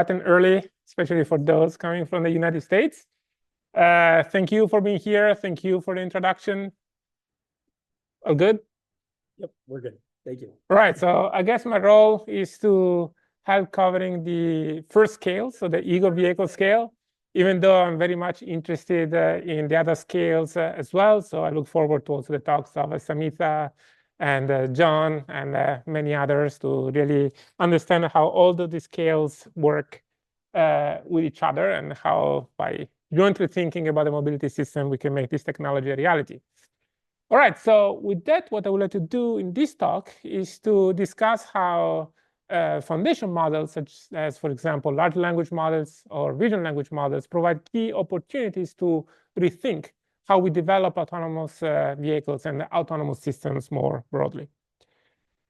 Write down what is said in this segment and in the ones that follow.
bright and early, especially for those coming from the United States. Thank you for being here. Thank you for the introduction. All good? Yep, we're good. Thank you. Right, so I guess my role is to help covering the first scale, so the ego vehicle scale, even though I'm very much interested in the other scales as well. So I look forward to also the talks of Samitha and John and many others to really understand how all of these scales work with each other and how by jointly thinking about the mobility system, we can make this technology a reality. All right, so with that, what I would like to do in this talk is to discuss how foundation models, such as, for example, large language models or vision language models, provide key opportunities to rethink how we develop autonomous vehicles and autonomous systems more broadly.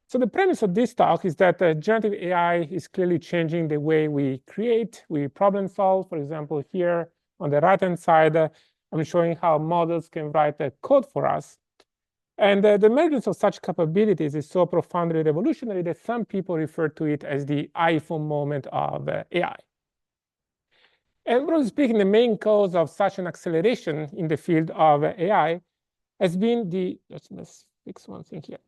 So the premise of this talk is that generative AI is clearly changing the way we create, we problem solve. For example, here on the right-hand side, I'm showing how models can write code for us. And the emergence of such capabilities is so profoundly revolutionary that some people refer to it as the iPhone moment of AI. And broadly speaking, the main cause of such an acceleration in the field of AI has been the, let's fix one thing here,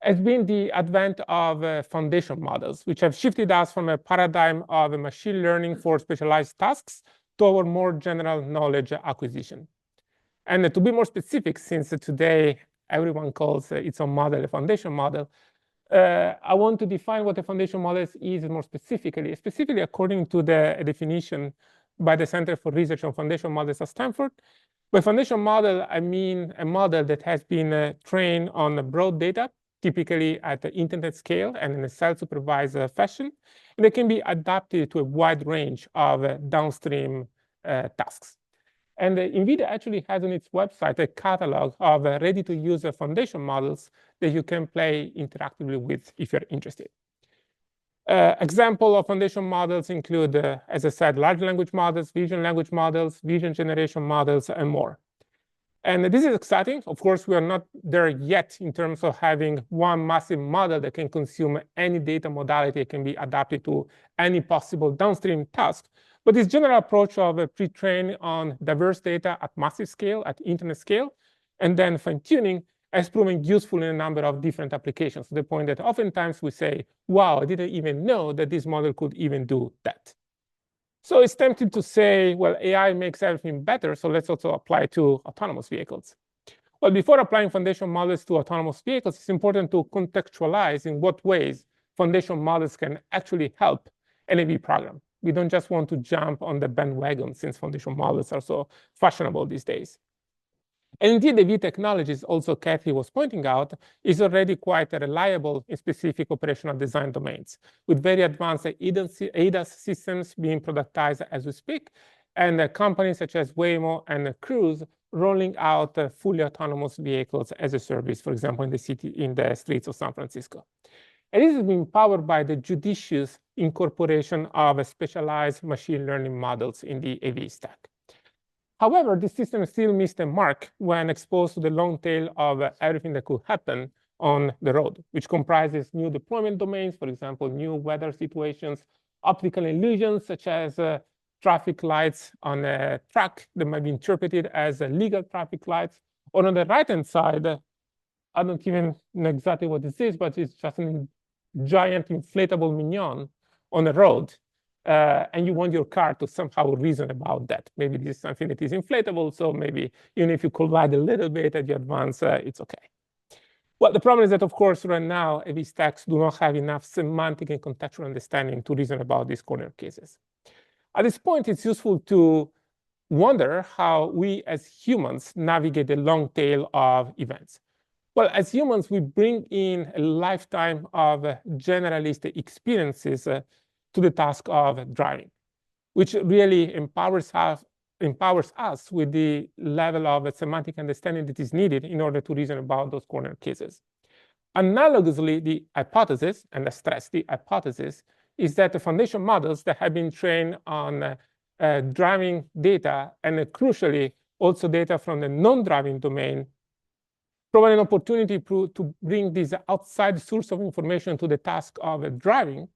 has been the advent of foundation models, which have shifted us from a paradigm of machine learning for specialized tasks toward more general knowledge acquisition. And to be more specific, since today everyone calls its own model a foundation model, I want to define what a foundation model is more specifically according to the definition by the Center for Research on Foundation Models at Stanford. By foundation model, I mean a model that has been trained on broad data, typically at the internet scale and in a self-supervised fashion, and they can be adapted to a wide range of downstream tasks. And NVIDIA actually has on its website a catalog of ready-to-use foundation models that you can play interactively with if you're interested. Example of foundation models include, as I said, large language models, vision language models, vision generation models, and more. And this is exciting. Of course, we are not there yet in terms of having one massive model that can consume any data modality that can be adapted to any possible downstream task. But this general approach of pre-training on diverse data at massive scale, at internet scale, and then fine-tuning has proven useful in a number of different applications, to the point that oftentimes we say, wow, I didn't even know that this model could even do that. So it's tempting to say, well, AI makes everything better, so let's also apply to autonomous vehicles. Well, before applying foundation models to autonomous vehicles, it's important to contextualize in what ways foundation models can actually help an AV program. We don't just want to jump on the bandwagon since foundation models are so fashionable these days. And indeed, the AV technologies, also Kathy was pointing out, is already quite reliable in specific operational design domains, with very advanced ADAS systems being productized as we speak, and companies such as Waymo and Cruise rolling out fully autonomous vehicles as a service, for example, in the streets of San Francisco. And this has been powered by the judicious incorporation of specialized machine learning models in the AV stack. However, the system still missed the mark when exposed to the long tail of everything that could happen on the road, which comprises new deployment domains, for example, new weather situations, optical illusions such as traffic lights on a truck that might be interpreted as legal traffic lights. Or on the right-hand side, I don't even know exactly what this is, but it's just a giant inflatable minion on the road. And you want your car to somehow reason about that. Maybe this is something that is inflatable, so maybe even if you collide a little bit at the advance, it's okay. Well, the problem is that, of course, right now, AV stacks do not have enough semantic and contextual understanding to reason about these corner cases. At this point, it's useful to wonder how we as humans navigate the long tail of events. Well, as humans, we bring in a lifetime of generalist experiences to the task of driving, which really empowers us with the level of semantic understanding that is needed in order to reason about those corner cases. Analogously, the hypothesis, and I stress the hypothesis, is that the foundation models that have been trained on driving data, and crucially, also data from the non-driving domain, provide an opportunity to bring this outside source of information to the task of driving,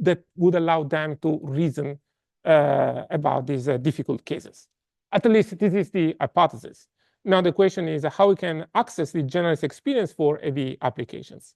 that would allow them to reason about these difficult cases. At least this is the hypothesis. Now the question is how we can access the generalist experience for AV applications.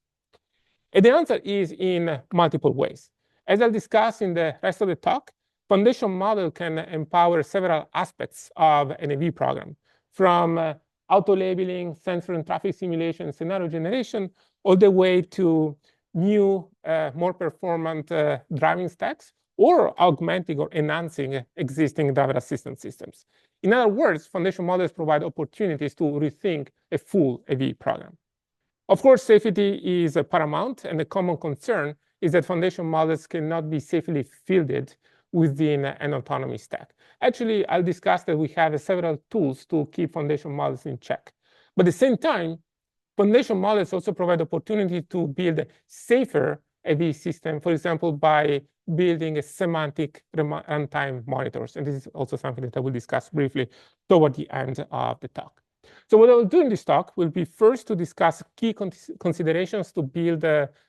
And the answer is in multiple ways. As I'll discuss in the rest of the talk, foundation model can empower several aspects of an AV program, from auto-labeling, sensor and traffic simulation, scenario generation, all the way to new, more performant driving stacks, or augmenting or enhancing existing driver assistance systems. In other words, foundation models provide opportunities to rethink a full AV program. Of course, safety is paramount, and a common concern is that foundation models cannot be safely fielded within an autonomy stack. Actually, I'll discuss that we have several tools to keep foundation models in check. But at the same time, foundation models also provide opportunity to build a safer AV system, for example, by building a semantic runtime monitors. And this is also something that I will discuss briefly toward the end of the talk. So what I will do in this talk will be first to discuss key considerations to build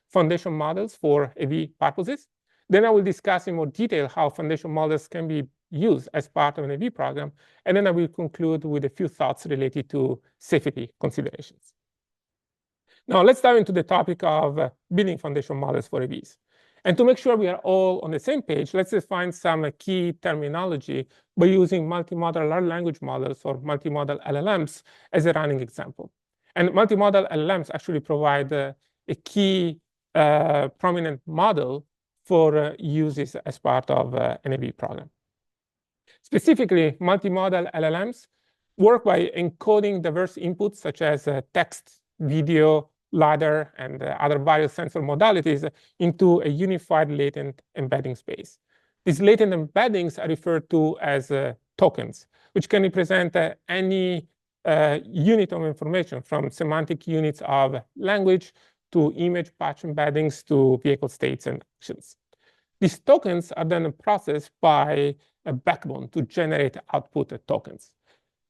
foundation models for AV purposes. Then I will discuss in more detail how foundation models can be used as part of an AV program. And then I will conclude with a few thoughts related to safety considerations. Now, let's dive into the topic of building foundation models for AVs. And to make sure we are all on the same page, let's define some key terminology by using multimodal large language models or multimodal LLMs as a running example. And multimodal LLMs actually provide a key prominent model for uses as part of an AV program. Specifically, multimodal LLMs work by encoding diverse inputs such as text, video, LiDAR, and other various sensor modalities into a unified latent embedding space. These latent embeddings are referred to as tokens, which can represent any unit of information, from semantic units of language to image patch embeddings to vehicle states and actions. These tokens are then processed by a backbone to generate output tokens.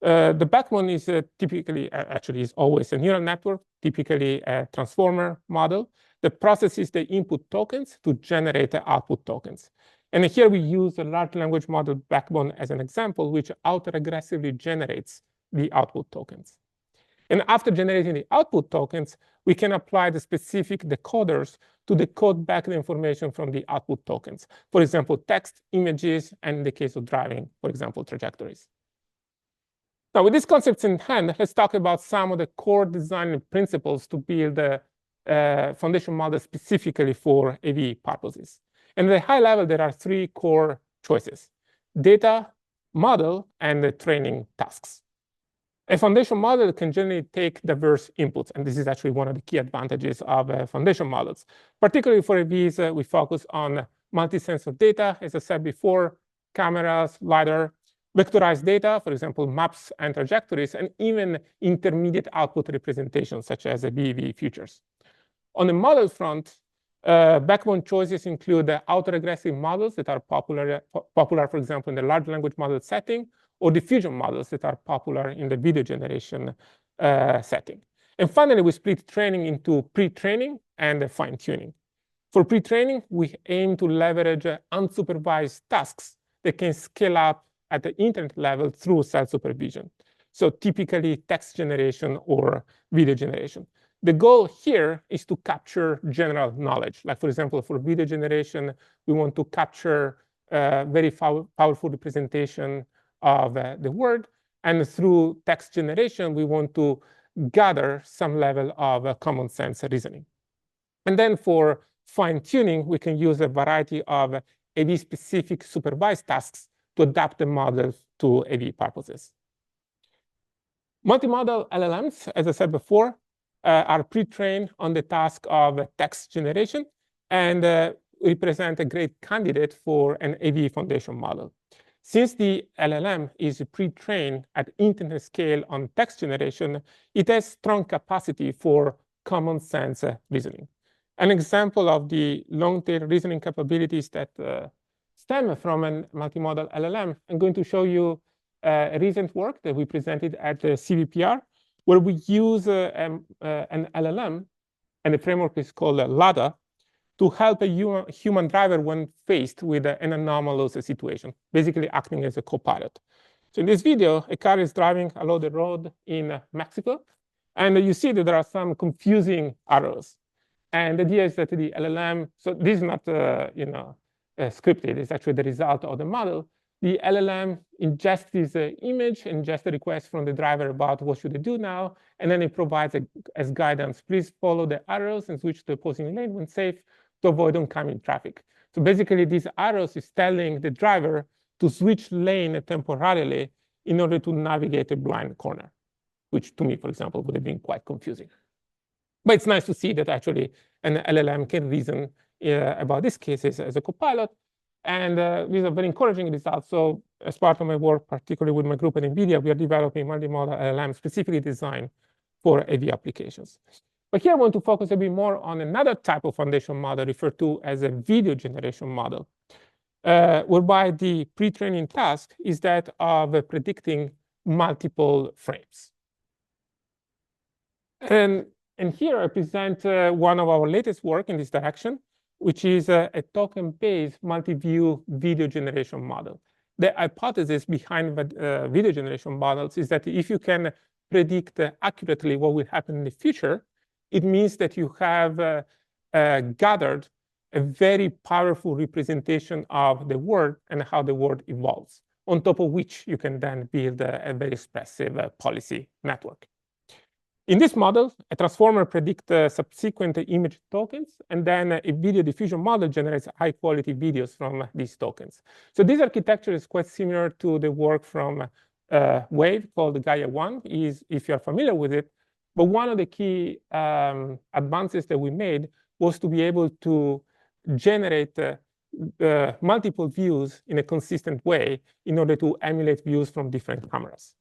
The backbone is typically, actually is always a neural network, typically a transformer model that processes the input tokens to generate the output tokens. And here we use a large language model backbone as an example, which auto-regressively generates the output tokens. And after generating the output tokens, we can apply the specific decoders to decode back the information from the output tokens. For example, text, images, and in the case of driving, for example, trajectories. Now, with these concepts in hand, let's talk about some of the core design principles to build a foundation model specifically for AV purposes. And at a high level, there are three core choices: data, model, and the training tasks. A foundation model can generally take diverse inputs, and this is actually one of the key advantages of foundation models. Particularly for AVs, we focus on multi-sensor data, as I said before, cameras, LiDAR, vectorized data, for example, maps and trajectories, and even intermediate output representations, such as BEV futures. On the model front, backbone choices include autoregressive models that are popular, for example, in the large language model setting, or diffusion models that are popular in the video generation setting. And finally, we split training into pre-training and fine-tuning. For pre-training, we aim to leverage unsupervised tasks that can scale up at the internet level through self-supervision. So typically text generation or video generation. The goal here is to capture general knowledge. Like, for example, for video generation, we want to capture very powerful representation of the word. And through text generation, we want to gather some level of common sense reasoning. And then for fine-tuning, we can use a variety of AV-specific supervised tasks to adapt the model to AV purposes. Multimodal LLMs, as I said before, are pre-trained on the task of text generation and represent a great candidate for an AV foundation model. Since the LLM is pre-trained at internet scale on text generation, it has strong capacity for common sense reasoning. An example of the long-tail reasoning capabilities that stem from a multimodal LLM, I'm going to show you a recent work that we presented at the CVPR, where we use an LLM, and the framework is called LADA, to help a human driver when faced with an anomalous situation, basically acting as a co-pilot. So in this video, a car is driving along the road in Mexico, and you see that there are some confusing arrows. And the idea is that the LLM, so this is not scripted, it's actually the result of the model. The LLM ingests this image, ingests a request from the driver about what should they do now, and then it provides as guidance, please follow the arrows and switch to the opposing lane when safe to avoid oncoming traffic. So basically, these arrows is telling the driver to switch lane temporarily in order to navigate a blind corner, which to me, for example, would have been quite confusing. But it's nice to see that actually an LLM can reason about these cases as a copilot. And these are very encouraging results. So as part of my work, particularly with my group at NVIDIA, we are developing multimodal LLM specifically designed for AV applications. But here I want to focus a bit more on another type of foundation model referred to as a video generation model, whereby the pre-training task is that of predicting multiple frames. And here I present one of our latest work in this direction, which is a token-based multi-view video generation model. The hypothesis behind video generation models is that if you can predict accurately what will happen in the future, it means that you have gathered a very powerful representation of the world and how the world evolves, on top of which you can then build a very expressive policy network. In this model, a transformer predicts subsequent image tokens, and then a video diffusion model generates high-quality videos from these tokens. So this architecture is quite similar to the work from Wave called Gaia 1, if you're familiar with it. But one of the key advances that we made was to be able to generate multiple views in a consistent way in order to emulate views from different cameras.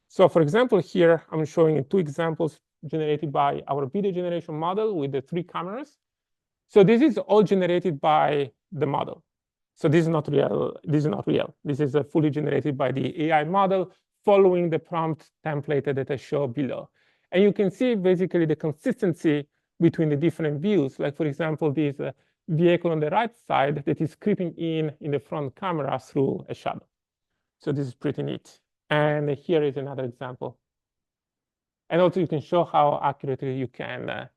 So for example, here I'm showing 2 examples generated by our video generation model with the 3 cameras. So this is all generated by the model. So this is not real. This is not real. This is fully generated by the AI model following the prompt template that I show below. And you can see basically the consistency between the different views. Like for example, this vehicle on the right side that is creeping in the front camera through a shadow. So this is pretty neat. And here is another example. And also you can show how accurately you can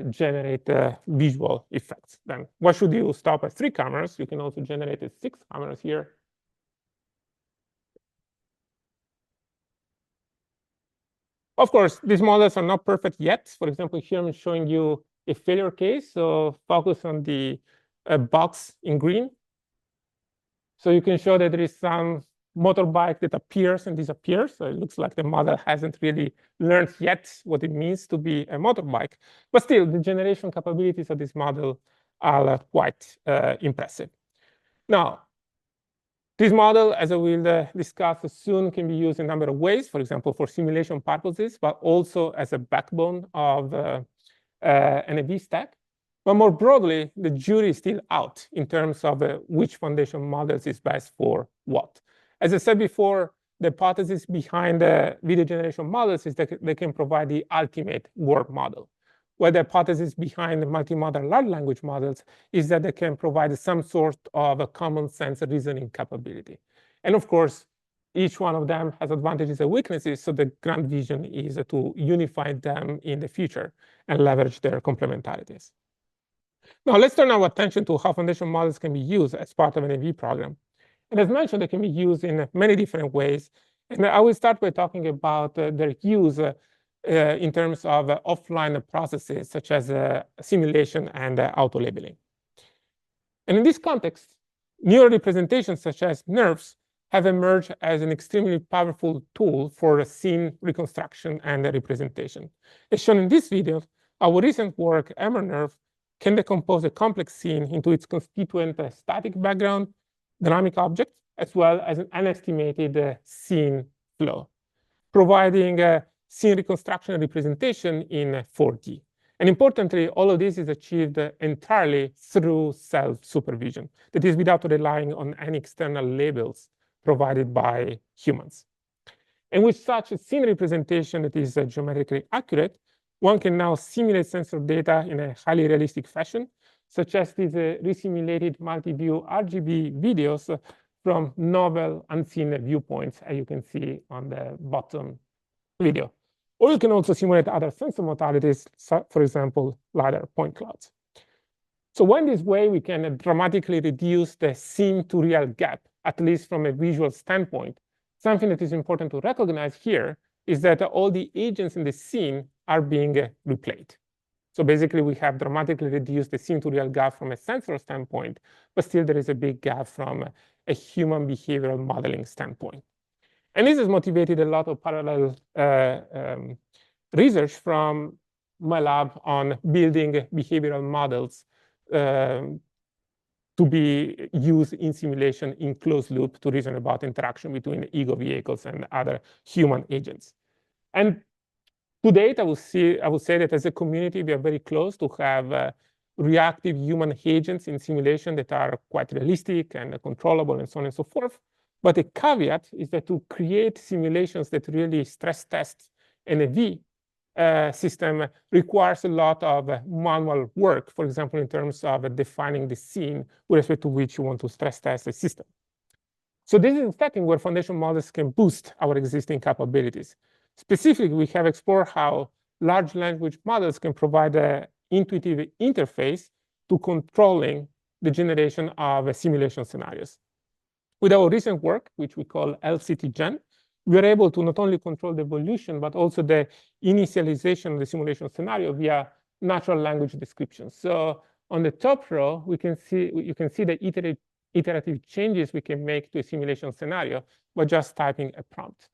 generate visual effects. Then why should you stop at 3 cameras? You can also generate 6 cameras here. Of course, these models are not perfect yet. For example, here I'm showing you a failure case. So focus on the box in green. So you can show that there is some motorbike that appears and disappears. So it looks like the model hasn't really learned yet what it means to be a motorbike. But still, the generation capabilities of this model are quite impressive. Now, this model, as I will discuss soon, can be used in a number of ways, for example, for simulation purposes, but also as a backbone of an AV stack. But more broadly, the jury is still out in terms of which foundation models is best for what. As I said before, the hypothesis behind the video generation models is that they can provide the ultimate world model. While the hypothesis behind the multimodal large language models is that they can provide some sort of a common sense reasoning capability. And of course, each one of them has advantages and weaknesses, so the grand vision is to unify them in the future and leverage their complementarities. Now, let's turn our attention to how foundation models can be used as part of an AV program. And as mentioned, they can be used in many different ways. And I will start by talking about their use in terms of offline processes, such as simulation and auto-labeling. And in this context, neural representations, such as NERVs, have emerged as an extremely powerful tool for scene reconstruction and representation. As shown in this video, our recent work, MRNerve, can decompose a complex scene into its constituent static background, dynamic objects, as well as an unestimated scene flow, providing scene reconstruction and representation in 4D. And importantly, all of this is achieved entirely through self-supervision, that is without relying on any external labels provided by humans. And with such a scene representation that is geometrically accurate, one can now simulate sensor data in a highly realistic fashion such as these resimulated multi-view RGB videos from novel unseen viewpoints, as you can see on the bottom video. Or you can also simulate other sensor modalities, for example, LiDAR point clouds. So in this way, we can dramatically reduce the scene to real gap, at least from a visual standpoint. Something that is important to recognize here is that all the agents in the scene are being replayed. So basically, we have dramatically reduced the scene to real gap from a sensor standpoint, but still there is a big gap from a human behavioral modeling standpoint. And this has motivated a lot of parallel research from my lab on building behavioral models to be used in simulation in closed loop to reason about interaction between ego vehicles and other human agents. And to date, I would say that as a community, we are very close to have reactive human agents in simulation that are quite realistic and controllable and so on and so forth. But the caveat is that to create simulations that really stress test an AV system requires a lot of manual work, for example, in terms of defining the scene with respect to which you want to stress test the system. So this is a setting where foundation models can boost our existing capabilities. Specifically, we have explored how large language models can provide an intuitive interface to controlling the generation of simulation scenarios. With our recent work, which we call LCT-Gen, we are able to not only control the evolution, but also the initialization of the simulation scenario via natural language description. So on the top row, you can see the iterative changes we can make to a simulation scenario by just typing a prompt.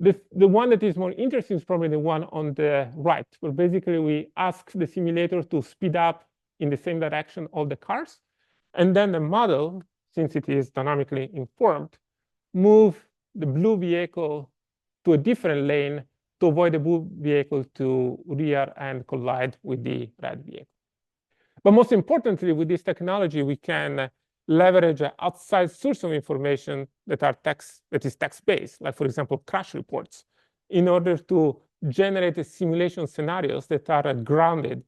The one that is more interesting is probably the one on the right, where basically we ask the simulator to speed up in the same direction all the cars. And then the model, since it is dynamically informed, move the blue vehicle to a different lane to avoid the blue vehicle to rear and collide with the red vehicle. But most importantly, with this technology, we can leverage an outside source of information that is text-based, like, for example, crash reports, in order to generate simulation scenarios that are grounded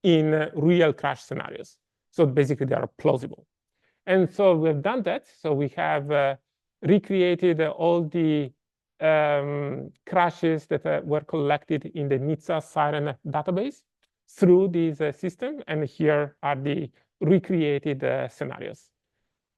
in real crash scenarios. So basically, they are plausible. And so we've done that. So we have recreated all the crashes that were collected in the NHTSA siren database through this system. And here are the recreated scenarios.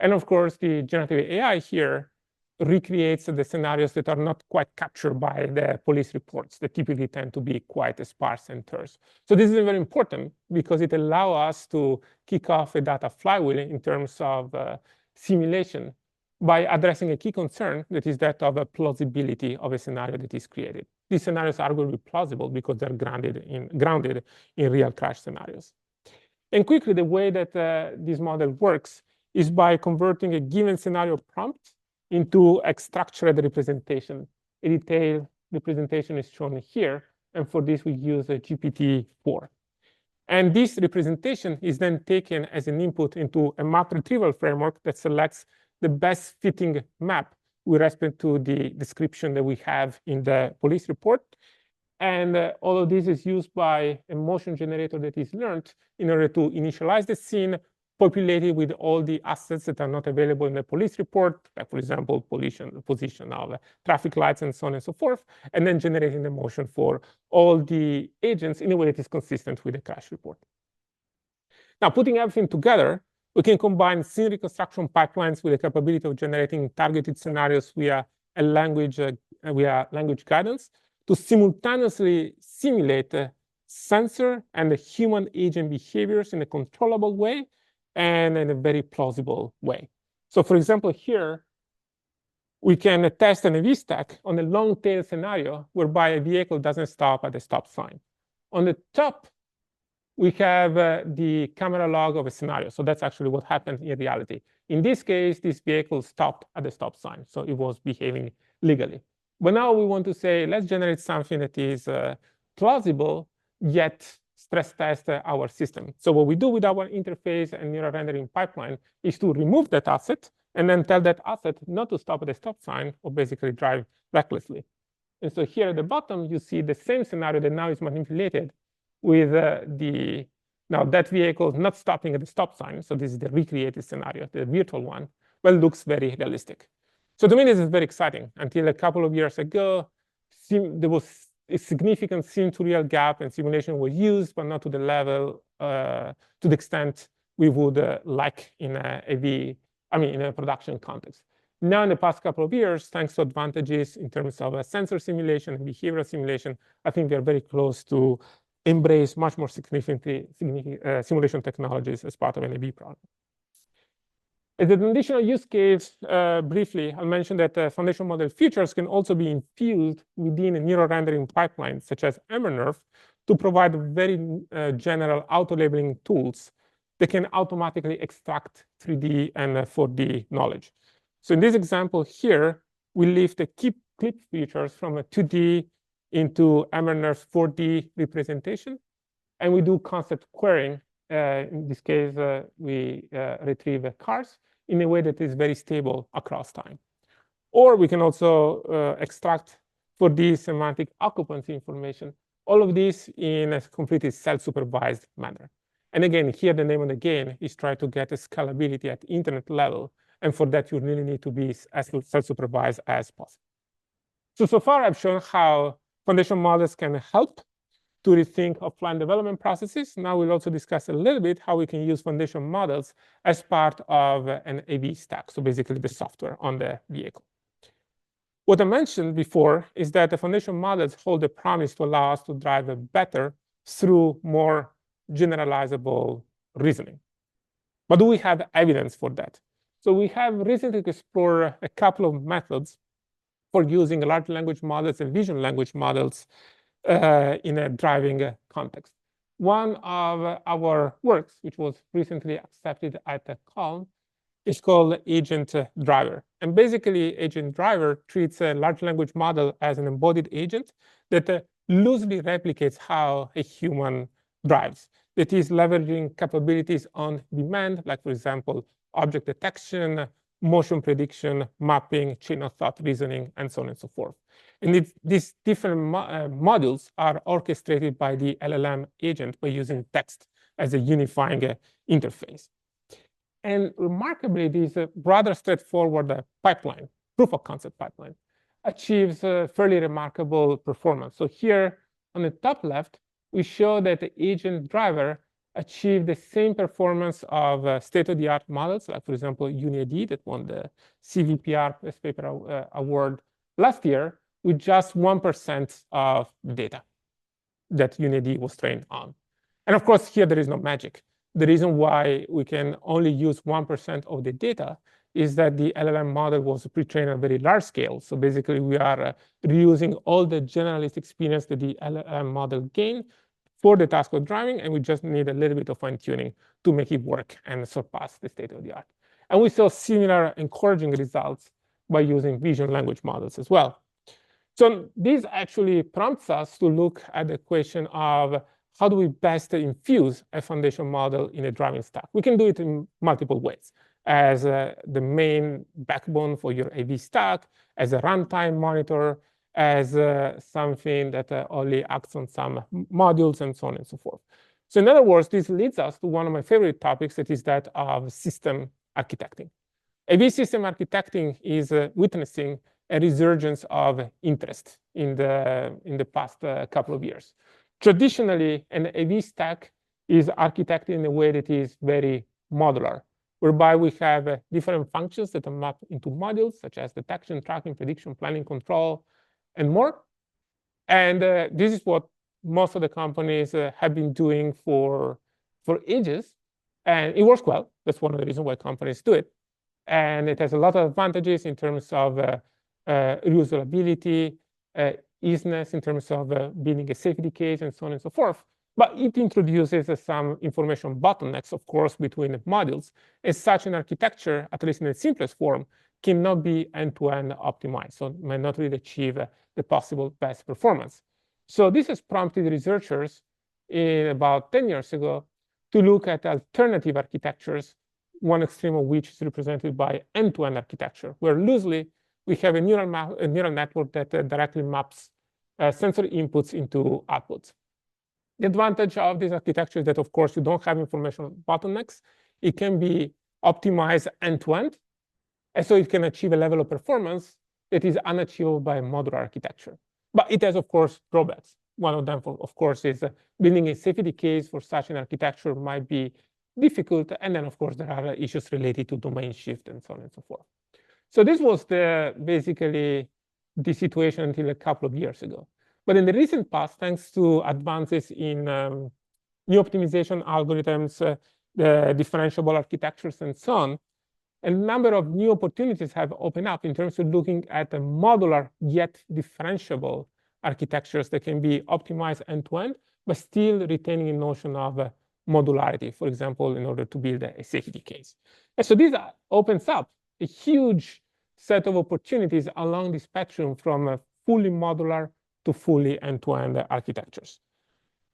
And of course, the generative AI here recreates the scenarios that are not quite captured by the police reports that typically tend to be quite sparse and terse. So this is very important because it allows us to kick off a data flywheel in terms of simulation by addressing a key concern that is that of a plausibility of a scenario that is created. These scenarios are going to be plausible because they're grounded in real crash scenarios. And quickly, the way that this model works is by converting a given scenario prompt into a structured representation. A detailed representation is shown here. And for this, we use a GPT-4. And this representation is then taken as an input into a map retrieval framework that selects the best fitting map with respect to the description that we have in the police report. And all of this is used by a motion generator that is learned in order to initialize the scene, populated with all the assets that are not available in the police report, like, for example, position of traffic lights and so on and so forth, and then generating the motion for all the agents in a way that is consistent with the crash report. Now, putting everything together, we can combine scene reconstruction pipelines with the capability of generating targeted scenarios via language guidance to simultaneously simulate sensor and the human agent behaviors in a controllable way and in a very plausible way. So for example, here, we can test an AV stack on a long tail scenario whereby a vehicle doesn't stop at a stop sign. On the top, we have the camera log of a scenario. So that's actually what happened in reality. In this case, this vehicle stopped at the stop sign. So it was behaving legally. But now we want to say, let's generate something that is plausible, yet stress test our system. So what we do with our interface and neural rendering pipeline is to remove that asset and then tell that asset not to stop at the stop sign or basically drive recklessly. And so here at the bottom, you see the same scenario that now is manipulated with the Now, that vehicle is not stopping at the stop sign. So this is the recreated scenario, the virtual one, but it looks very realistic. So to me, this is very exciting. Until a couple of years ago, there was a significant sim-to-real gap, and simulation was used, but not to the level, to the extent we would like in a production context. Now, in the past couple of years, thanks to advantages in terms of sensor simulation and behavioral simulation, I think we are very close to embrace much more significant simulation technologies as part of an AV problem. As an additional use case, briefly, I'll mention that foundation model features can also be infused within a neural rendering pipeline, such as MNeRF, to provide very general auto-labeling tools that can automatically extract 3D and 4D knowledge. So in this example here, we lift the clip features from a 2D into MNeRF's 4D representation, and we do concept querying. In this case, we retrieve cars in a way that is very stable across time. Or we can also extract 4D semantic occupancy information, all of this in a completely self-supervised manner. And again, here the name of the game is try to get a scalability at internet level. And for that, you really need to be as self-supervised as possible. So far, I've shown how foundation models can help to rethink offline development processes. Now we'll also discuss a little bit how we can use foundation models as part of an AV stack, so basically the software on the vehicle. What I mentioned before is that the foundation models hold the promise to allow us to drive better through more generalizable reasoning. But do we have evidence for that? So we have recently explored a couple of methods for using large language models and vision language models in a driving context. One of our works, which was recently accepted at the Calm, is called Agent Driver. And basically, Agent Driver treats a large language model as an embodied agent that loosely replicates how a human drives. That is leveraging capabilities on demand, like, for example, object detection, motion prediction, mapping, chain of thought reasoning, and so on and so forth. And these different modules are orchestrated by the LLM agent by using text as a unifying interface. And remarkably, this rather straightforward pipeline, proof of concept pipeline, achieves fairly remarkable performance. So here on the top left, we show that the agent driver achieved the same performance of state-of-the-art models, like, for example, UniAD that won the CVPR Best Paper Award last year, with just 1% of data that UniAD was trained on. And of course, here there is no magic. The reason why we can only use 1% of the data is that the LLM model was pre-trained on a very large scale. So basically, we are reusing all the generalist experience that the LLM model gained for the task of driving, and we just need a little bit of fine-tuning to make it work and surpass the state-of-the-art. And we saw similar encouraging results by using vision language models as well. So this actually prompts us to look at the question of how do we best infuse a foundation model in a driving stack? We can do it in multiple ways, as the main backbone for your AV stack, as a runtime monitor, as something that only acts on some modules, and so on and so forth. So in other words, this leads us to one of my favorite topics, that is that of system architecting. AV system architecting is witnessing a resurgence of interest in the past couple of years. Traditionally, an AV stack is architected in a way that is very modular, whereby we have different functions that are mapped into modules, such as detection, tracking, prediction, planning, control, and more. And this is what most of the companies have been doing for ages. And it works well. That's one of the reasons why companies do it. And it has a lot of advantages in terms of reusability, easiness in terms of building a safety case, and so on and so forth. But it introduces some information bottlenecks, of course, between the modules. As such, an architecture, at least in its simplest form, cannot be end-to-end optimized, so it might not really achieve the possible best performance. So this has prompted researchers about 10 years ago to look at alternative architectures, one extreme of which is represented by end-to-end architecture, where loosely we have a neural network that directly maps sensor inputs into outputs. The advantage of this architecture is that, of course, you don't have information bottlenecks. It can be optimized end-to-end, and so it can achieve a level of performance that is unachievable by a modular architecture. But it has, of course, drawbacks. One of them, of course, is building a safety case for such an architecture might be difficult. And then, of course, there are issues related to domain shift and so on and so forth. So this was basically the situation until a couple of years ago. But in the recent past, thanks to advances in new optimization algorithms, the differentiable architectures, and so on, a number of new opportunities have opened up in terms of looking at a modular yet differentiable architectures that can be optimized end-to-end, but still retaining a notion of modularity, for example, in order to build a safety case. And so this opens up a huge set of opportunities along the spectrum from fully modular to fully end-to-end architectures.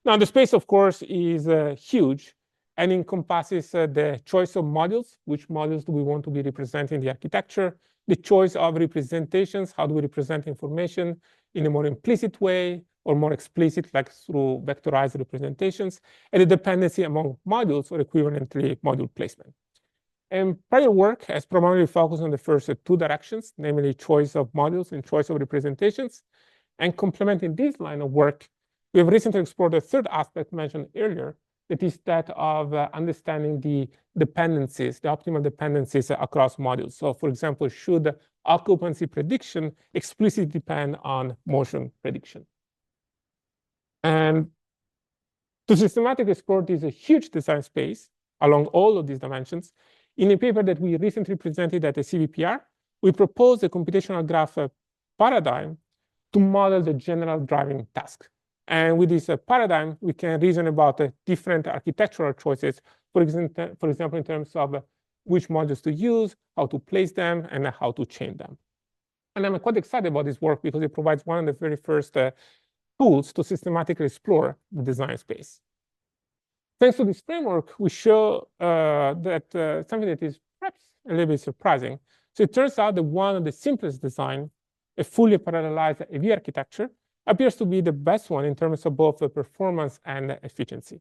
Now, the space, of course, is huge and encompasses the choice of modules. Which modules do we want to be represented in the architecture? The choice of representations. How do we represent information in a more implicit way or more explicit, like through vectorized representations? And the dependency among modules, or equivalently module placement. And prior work has primarily focused on the first two directions, namely choice of modules and choice of representations. And complementing this line of work, we have recently explored the third aspect mentioned earlier, that is that of understanding the dependencies, the optimal dependencies across modules. So, for example, should occupancy prediction explicitly depend on motion prediction? And to systematically explore this huge design space along all of these dimensions, in a paper that we recently presented at the CVPR, we proposed a computational graph paradigm to model the general driving task. And with this paradigm, we can reason about different architectural choices, for example, in terms of which modules to use, how to place them, and how to chain them. And I'm quite excited about this work because it provides one of the very first tools to systematically explore the design space. Thanks to this framework, we show that something that is perhaps a little bit surprising. So it turns out that one of the simplest design, a fully parallelized AV architecture, appears to be the best one in terms of both the performance and efficiency.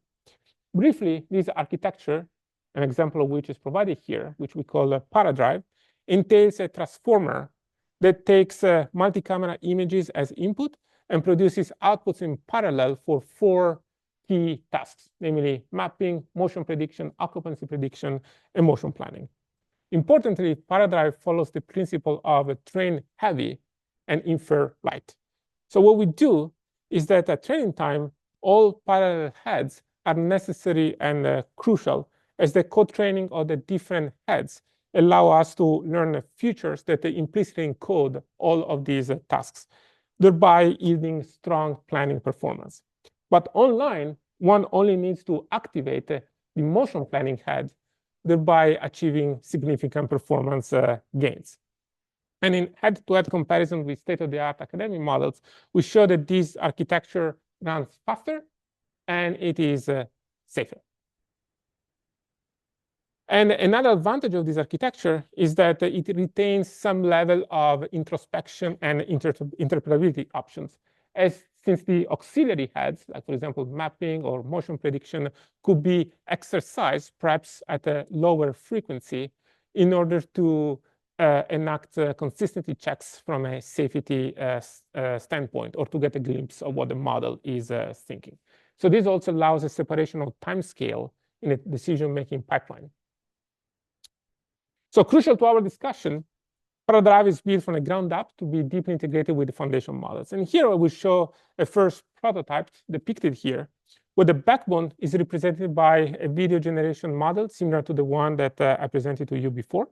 Briefly, this architecture, an example of which is provided here, which we call a paradrive, entails a transformer that takes multi-camera images as input and produces outputs in parallel for 4 key tasks, namely mapping, motion prediction, occupancy prediction, and motion planning. Importantly, paradrive follows the principle of train heavy and infer light. So what we do is that at training time, all parallel heads are necessary and crucial, as the co-training of the different heads allow us to learn features that implicitly encode all of these tasks, thereby yielding strong planning performance. But online, one only needs to activate the motion planning head, thereby achieving significant performance gains. And in head-to-head comparison with state-of-the-art academic models, we show that this architecture runs faster and it is safer. And another advantage of this architecture is that it retains some level of introspection and interpretability options, as since the auxiliary heads, like for example, mapping or motion prediction, could be exercised perhaps at a lower frequency in order to enact consistency checks from a safety standpoint, or to get a glimpse of what the model is thinking. So this also allows a separation of time scale in a decision-making pipeline. So crucial to our discussion, paradrive is built from the ground up to be deeply integrated with the foundation models. And here I will show a first prototype depicted here, where the backbone is represented by a video generation model similar to the one that I presented to you before.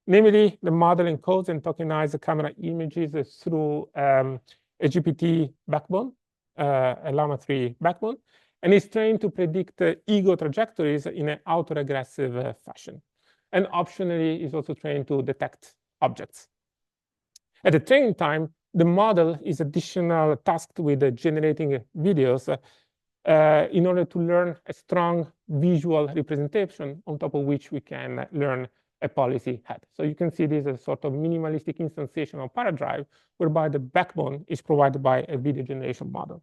Namely, the model encodes and tokenizes the camera images through a GPT backbone, a Llama 3 backbone, and is trained to predict ego trajectories in an autoregressive fashion. And optionally, is also trained to detect objects. At the training time, the model is additionally tasked with generating videos in order to learn a strong visual representation on top of which we can learn a policy head. So you can see this as a sort of minimalistic instantiation of paradrive, whereby the backbone is provided by a video generation model.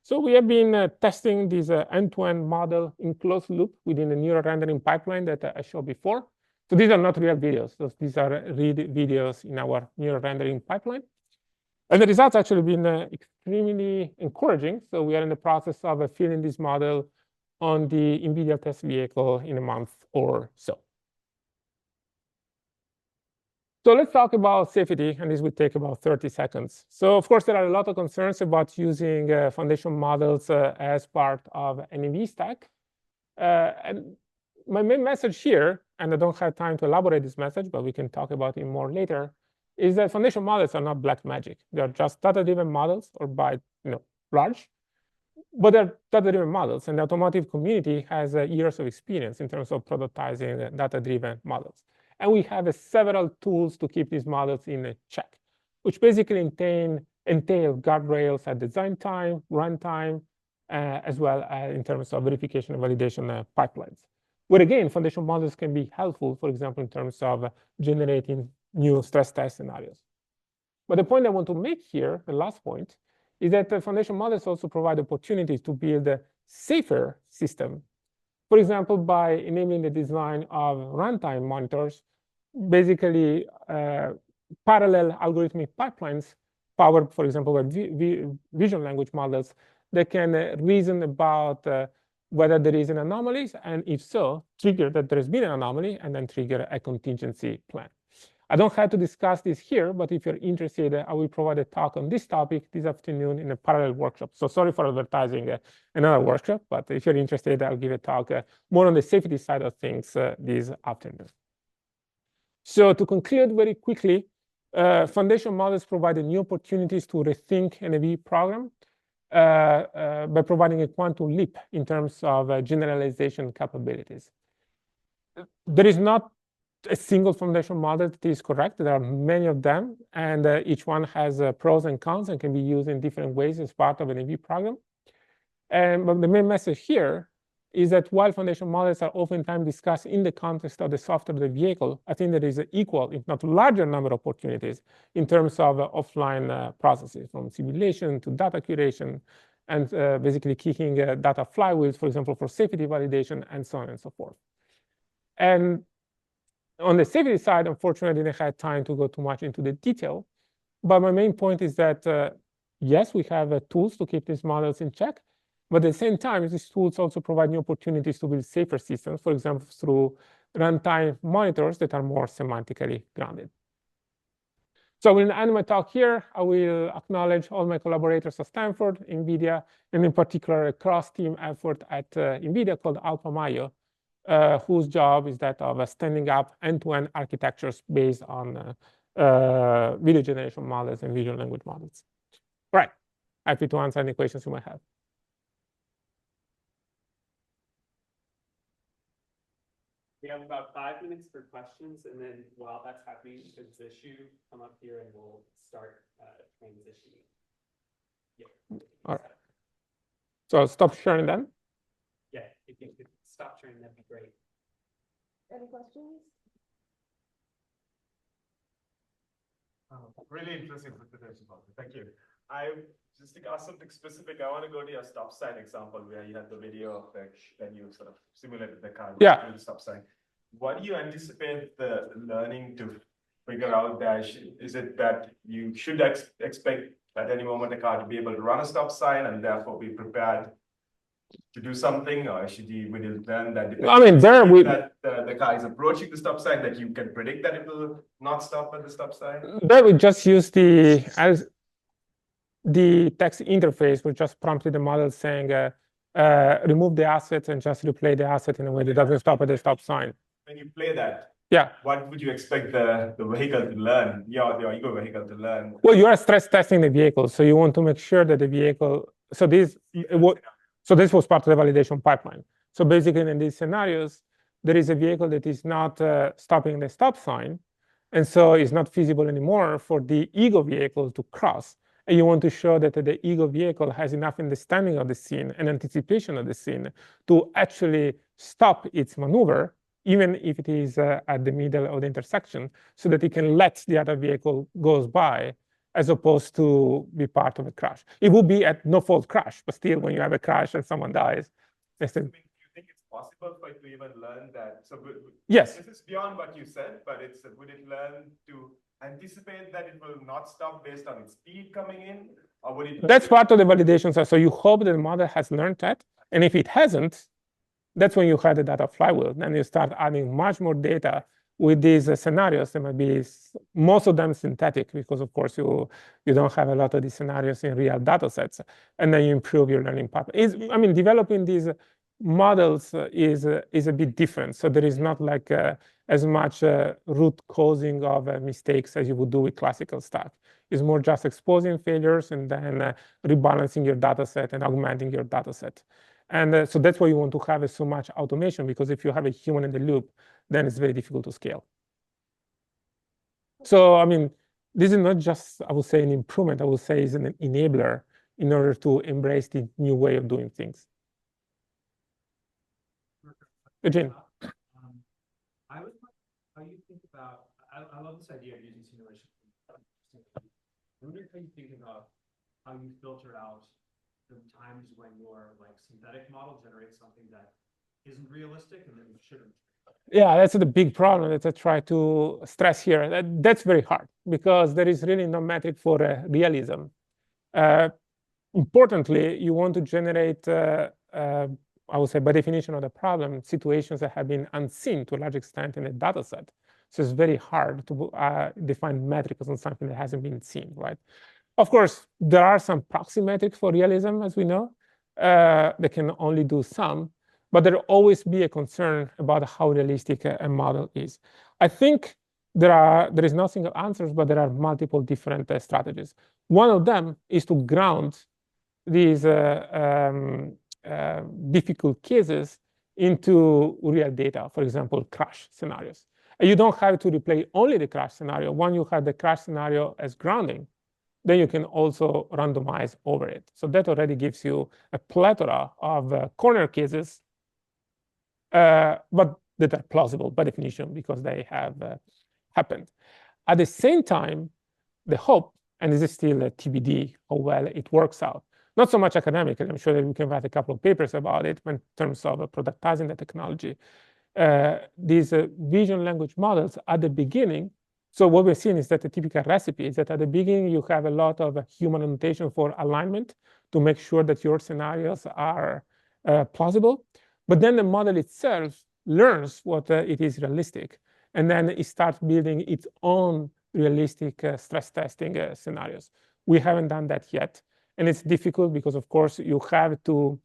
So we have been testing this end-to-end model in closed loop within the neural rendering pipeline that I showed before. So these are not real videos. These are read videos in our neural rendering pipeline. And the results actually been extremely encouraging. So we are in the process of fitting this model on the NVIDIA test vehicle in a month or so. So let's talk about safety, and this will take about 30 seconds. So of course, there are a lot of concerns about using foundation models as part of an NAV stack. And my main message here, and I don't have time to elaborate this message, but we can talk about it more later, is that foundation models are not black magic. They're just data-driven models, or by large, but they're data-driven models, and the automotive community has years of experience in terms of productizing data-driven models. And we have several tools to keep these models in check, which basically entail guardrails at design time, runtime, as well as in terms of verification and validation pipelines. Where again, foundation models can be helpful, for example, in terms of generating new stress test scenarios. But the point I want to make here, the last point, is that the foundation models also provide opportunities to build a safer system. For example, by enabling the design of runtime monitors, basically parallel algorithmic pipelines powered, for example, by vision language models that can reason about whether there is an anomaly, and if so, trigger that there has been an anomaly, and then trigger a contingency plan. I don't have to discuss this here, but if you're interested, I will provide a talk on this topic this afternoon in a parallel workshop. So sorry for advertising another workshop, but if you're interested, I'll give a talk more on the safety side of things this afternoon. So to conclude very quickly, foundation models provide new opportunities to rethink an AV program by providing a quantum leap in terms of generalization capabilities. There is not a single foundation model that is correct. There are many of them, and each one has pros and cons and can be used in different ways as part of an AV program. But the main message here is that while foundation models are oftentimes discussed in the context of the software of the vehicle, I think there is an equal, if not larger, number of opportunities in terms of offline processes, from simulation to data curation, and basically kicking data flywheels, for example, for safety validation, and so on and so forth. And on the safety side, unfortunately, I didn't have time to go too much into the detail. But my main point is that, yes, we have tools to keep these models in check. But at the same time, these tools also provide new opportunities to build safer systems, for example, through runtime monitors that are more semantically grounded. So I will end my talk here. I will acknowledge all my collaborators at Stanford, NVIDIA, and in particular, a cross-team effort at NVIDIA called AlphaMayo, whose job is that of standing up end-to-end architectures based on video generation models and vision language models. All right, happy to answer any questions you might have. We have about 5 minutes for questions, and then while that's happening, does the shoe come up here and we'll start transitioning. Yeah. All right. So I'll stop sharing then. Yeah, if you could stop sharing, that'd be great. Any questions? Really interesting presentation, Pavone. Thank you. Just to ask something specific, I want to go to your stop sign example where you had the video of when you sort of simulated the car. Yeah. The stop sign. What do you anticipate the learning to figure out that? Is it that you should expect at any moment a car to be able to run a stop sign and therefore be prepared to do something, or should you learn that? I mean, there we that the car is approaching the stop sign, that you can predict that it will not stop at the stop sign. There we just use the text interface, which just prompted the model saying, remove the assets and just replay the asset in a way that doesn't stop at the stop sign. When you play that, yeah, what would you expect the vehicle to learn, your ego vehicle to learn? Well, you are stress testing the vehicle, so you want to make sure that the vehicle. So this was part of the validation pipeline. So basically, in these scenarios, there is a vehicle that is not stopping the stop sign, and so it's not feasible anymore for the ego vehicle to cross. And you want to show that the ego vehicle has enough understanding of the scene and anticipation of the scene to actually stop its maneuver, even if it is at the middle of the intersection, so that it can let the other vehicle goes by as opposed to be part of a crash. It would be at no-fault crash, but still, when you have a crash and someone dies, they still. I mean, do you think it's possible for it to even learn that? So Yes. This is beyond what you said, but would it learn to anticipate that it will not stop based on its speed coming in, or would it? That's part of the validation. So you hope that the model has learned that, and if it hasn't, that's when you have the data flywheel. Then you start adding much more data with these scenarios. There might be most of them synthetic, because of course you don't have a lot of these scenarios in real data sets, and then you improve your learning pattern. I mean, developing these models is a bit different. So there is not like as much root causing of mistakes as you would do with classical stuff. It's more just exposing failures and then rebalancing your data set and augmenting your data set. And so that's why you want to have so much automation, because if you have a human in the loop, then it's very difficult to scale. So, I mean, this is not just, I would say, an improvement. I would say it's an enabler in order to embrace the new way of doing things. Eugene. I was wondering how you think about, I love this idea of using simulation. I wonder how you think about how you filter out the times when your like synthetic model generates something that isn't realistic and then shouldn't. Yeah, that's the big problem that I try to stress here. That's very hard, because there is really no metric for realism. Importantly, you want to generate, I would say, by definition of the problem, situations that have been unseen to a large extent in a data set. So it's very hard to define metrics on something that hasn't been seen, right? Of course, there are some proxy metrics for realism, as we know. They can only do some, but there'll always be a concern about how realistic a model is. I think there is no single answers, but there are multiple different strategies. One of them is to ground these difficult cases into real data, for example, crash scenarios. And you don't have to replay only the crash scenario. When you have the crash scenario as grounding, then you can also randomize over it. So that already gives you a plethora of corner cases, but that are plausible by definition because they have happened. At the same time, the hope, and this is still a TBD how well it works out, not so much academically. I'm sure that we can write a couple of papers about it in terms of productizing the technology. These vision language models at the beginning, so what we're seeing is that the typical recipe is that at the beginning, you have a lot of human annotation for alignment to make sure that your scenarios are plausible. But then the model itself learns what it is realistic, and then it starts building its own realistic stress testing scenarios. We haven't done that yet. And it's difficult because, of course, you have to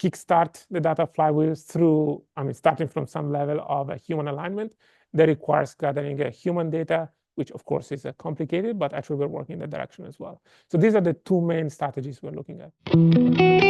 kickstart the data flywheel through, starting from some level of human alignment that requires gathering human data, which, of course, is complicated, but actually we're working in that direction as well. So these are the two main strategies we're looking at.